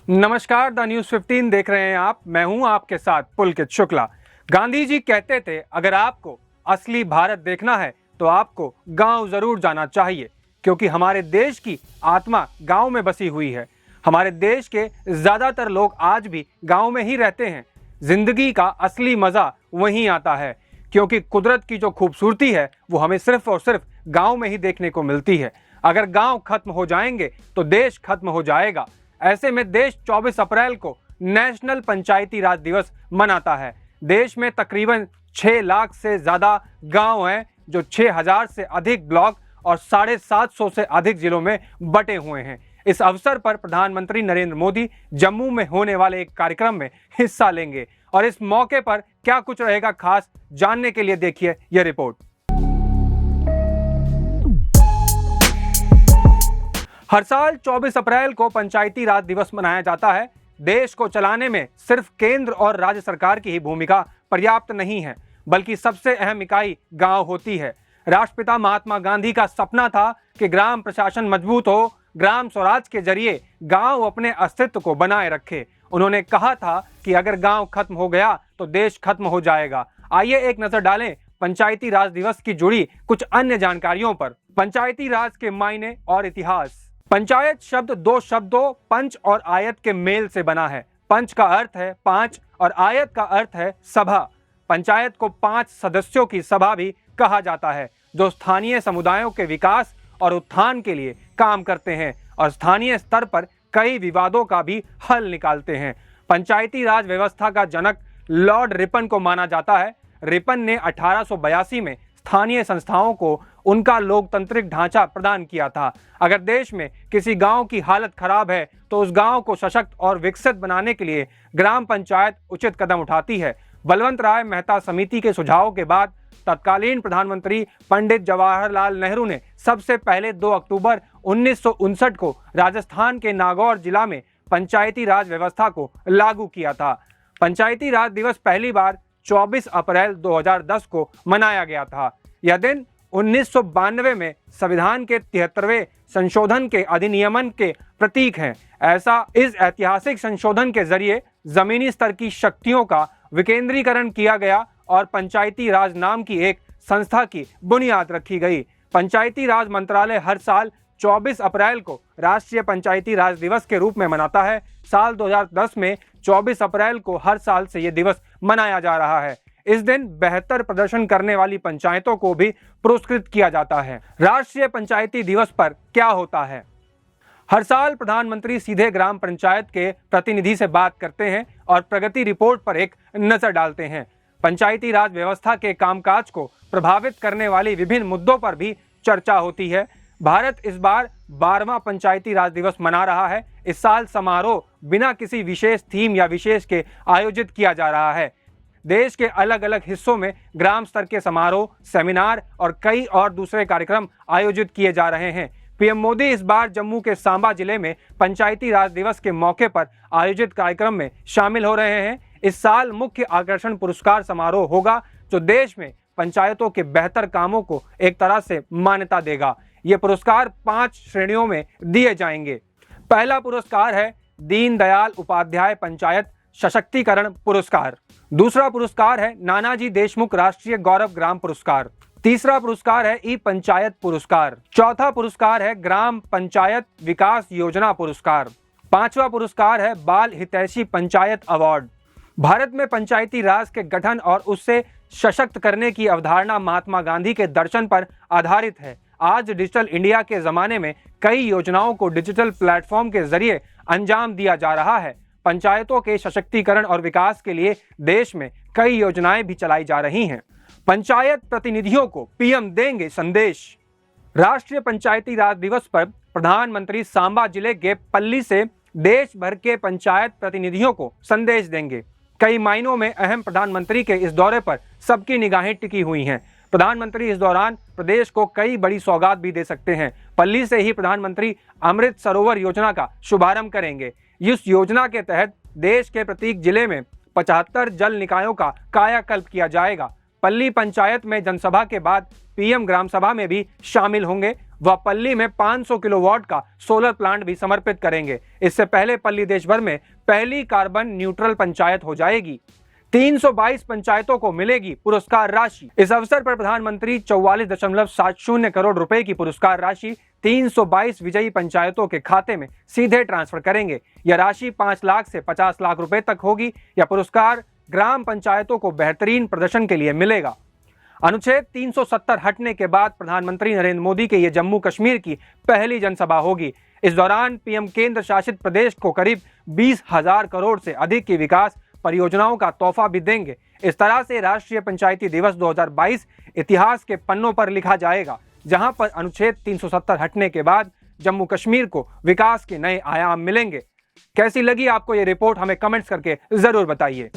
नमस्कार, the news 15 देख रहे हैं आप। मैं हूं आपके साथ पुलकित शुक्ला। गांधी जी कहते थे, अगर आपको असली भारत देखना है तो आपको गांव जरूर जाना चाहिए, क्योंकि हमारे देश की आत्मा गांव में बसी हुई है। हमारे देश के ज्यादातर लोग आज भी गांव में ही रहते हैं। जिंदगी का असली मजा वहीं आता है, क्योंकि कुदरत की जो खूबसूरती है वो हमें सिर्फ और सिर्फ गांव में ही देखने को मिलती है। अगर गांव खत्म हो जाएंगे तो देश खत्म हो जाएगा। ऐसे में देश 24 अप्रैल को नेशनल पंचायती राज दिवस मनाता है। देश में तकरीबन 6 लाख से ज्यादा गांव हैं, जो 6000 से अधिक ब्लॉक और 750 से अधिक जिलों में बटे हुए हैं। इस अवसर पर प्रधानमंत्री नरेंद्र मोदी जम्मू में होने वाले एक कार्यक्रम में हिस्सा लेंगे और इस मौके पर क्या कुछ रहेगा खास, जानने के लिए देखिए यह रिपोर्ट। हर साल 24 अप्रैल को पंचायती राज दिवस मनाया जाता है। देश को चलाने में सिर्फ केंद्र और राज्य सरकार की ही भूमिका पर्याप्त नहीं है, बल्कि सबसे अहम इकाई गांव होती है। राष्ट्रपिता महात्मा गांधी का सपना था कि ग्राम प्रशासन मजबूत हो, ग्राम स्वराज के जरिए गांव अपने अस्तित्व को बनाए रखे। उन्होंने कहा था कि अगर गांव खत्म हो गया तो देश खत्म हो जाएगा। आइए एक नजर डालें पंचायती राज दिवस की जुड़ी कुछ अन्य जानकारियों पर। पंचायती राज के मायने और इतिहास। पंचायत शब्द दो शब्दों पंच और आयत के मेल से बना है। पंच का अर्थ है 5 और आयत का अर्थ है सभा। पंचायत को 5 सदस्यों की सभा भी कहा जाता है, जो स्थानीय समुदायों के विकास और उत्थान के लिए काम करते हैं और स्थानीय स्तर पर कई विवादों का भी हल निकालते हैं। पंचायती राज व्यवस्था का जनक लॉर्ड रिपन को माना जाता है। रिपन ने 1882 में स्थानीय संस्थाओं को उनका लोकतांत्रिक ढांचा प्रदान किया था। अगर देश में किसी गांव की हालत खराब है तो उस गांव को सशक्त और विकसित बनाने के लिए ग्राम पंचायत उचित कदम उठाती है। बलवंत राय मेहता समिति के सुझावों के बाद तत्कालीन प्रधानमंत्री पंडित जवाहरलाल नेहरू ने सबसे पहले 2 अक्टूबर 1959 को राजस्थान के नागौर जिला में पंचायती राज व्यवस्था को लागू किया था। पंचायती राज दिवस पहली बार 24 अप्रैल 2010 को मनाया गया था। यह दिन 1992 में संविधान के 73वें संशोधन के अधिनियमन के प्रतीक हैं। इस ऐतिहासिक संशोधन के जरिए जमीनी स्तर की शक्तियों का विकेंद्रीकरण किया गया और पंचायती राज नाम की एक संस्था की बुनियाद रखी गई। पंचायती राज मंत्रालय हर साल 24 अप्रैल को राष्ट्रीय पंचायती राज दिवस के रूप में मनाता है। साल 2010 में 24 अप्रैल को हर साल से यह दिवस मनाया जा रहा है। इस दिन बेहतर प्रदर्शन करने वाली पंचायतों को भी पुरस्कृत किया जाता है। राष्ट्रीय पंचायती दिवस पर क्या होता है? हर साल प्रधानमंत्री सीधे ग्राम पंचायत के प्रतिनिधि से बात करते हैं और प्रगति रिपोर्ट पर एक नजर डालते हैं। पंचायती राज व्यवस्था के कामकाज को प्रभावित करने वाली विभिन्न मुद्दों पर भी चर्चा होती है। भारत इस बार 12वां पंचायती राज दिवस मना रहा है। इस साल समारोह बिना किसी विशेष थीम या विशेष के आयोजित किया जा रहा है। देश के अलग अलग हिस्सों में ग्राम स्तर के समारोह, सेमिनार और कई और दूसरे कार्यक्रम आयोजित किए जा रहे हैं। पीएम मोदी इस बार जम्मू के सांबा जिले में पंचायती राज दिवस के मौके पर आयोजित कार्यक्रम में शामिल हो रहे हैं। इस साल मुख्य आकर्षण पुरस्कार समारोह होगा, जो देश में पंचायतों के बेहतर कामों को एक तरह से मान्यता देगा। ये पुरस्कार 5 श्रेणियों में दिए जाएंगे। पहला पुरस्कार है दीनदयाल उपाध्याय पंचायत सशक्तिकरण पुरस्कार। दूसरा पुरस्कार है नानाजी देशमुख राष्ट्रीय गौरव ग्राम पुरस्कार। तीसरा पुरस्कार है ई पंचायत पुरस्कार। चौथा पुरस्कार है ग्राम पंचायत विकास योजना पुरस्कार। 5वां पुरस्कार है बाल हितैषी पंचायत अवार्ड। भारत में पंचायती राज के गठन और उससे सशक्त करने की अवधारणा महात्मा गांधी के दर्शन पर आधारित है। आज डिजिटल इंडिया के जमाने में कई योजनाओं को डिजिटल प्लेटफॉर्म के जरिए अंजाम दिया जा रहा है। पंचायतों के सशक्तिकरण और विकास के लिए देश में कई योजनाएं भी चलाई जा रही हैं। पंचायत प्रतिनिधियों को पीएम देंगे संदेश। राष्ट्रीय पंचायती राज दिवस पर प्रधानमंत्री सांबा जिले के पल्ली से देश भर के पंचायत प्रतिनिधियों को संदेश देंगे। कई मायनों में अहम प्रधानमंत्री के इस दौरे पर सबकी निगाहें टिकी हुई हैं। प्रधानमंत्री इस दौरान प्रदेश को कई बड़ी सौगात भी दे सकते हैं। पल्ली से ही प्रधानमंत्री अमृत सरोवर योजना का शुभारंभ करेंगे। इस योजना के तहत देश के प्रत्येक जिले में 75 जल निकायों का कायाकल्प किया जाएगा। पल्ली पंचायत में जनसभा के बाद पीएम ग्राम सभा में भी शामिल होंगे वह पल्ली में 500 किलोवाट का सोलर प्लांट भी समर्पित करेंगे। इससे पहले पल्ली देश भर में पहली कार्बन न्यूट्रल पंचायत हो जाएगी। 322 पंचायतों को मिलेगी पुरस्कार राशि। इस अवसर पर प्रधानमंत्री 44.70 करोड़ रुपए की पुरस्कार राशि 322 विजयी पंचायतों के खाते में सीधे ट्रांसफर करेंगे। यह राशि 5 लाख से 50 लाख रुपए तक होगी। यह पुरस्कार ग्राम पंचायतों को बेहतरीन प्रदर्शन के लिए मिलेगा। अनुच्छेद 370 हटने के बाद प्रधानमंत्री नरेंद्र मोदी के ये जम्मू कश्मीर की पहली जनसभा होगी। इस दौरान पीएम केंद्र शासित प्रदेश को करीब 20,000 करोड़ से अधिक की विकास परियोजनाओं का तोहफा भी देंगे। इस तरह से राष्ट्रीय पंचायती दिवस 2022 इतिहास के पन्नों पर लिखा जाएगा, जहां पर अनुच्छेद 370 हटने के बाद जम्मू कश्मीर को विकास के नए आयाम मिलेंगे। कैसी लगी आपको ये रिपोर्ट, हमें कमेंट्स करके जरूर बताइए।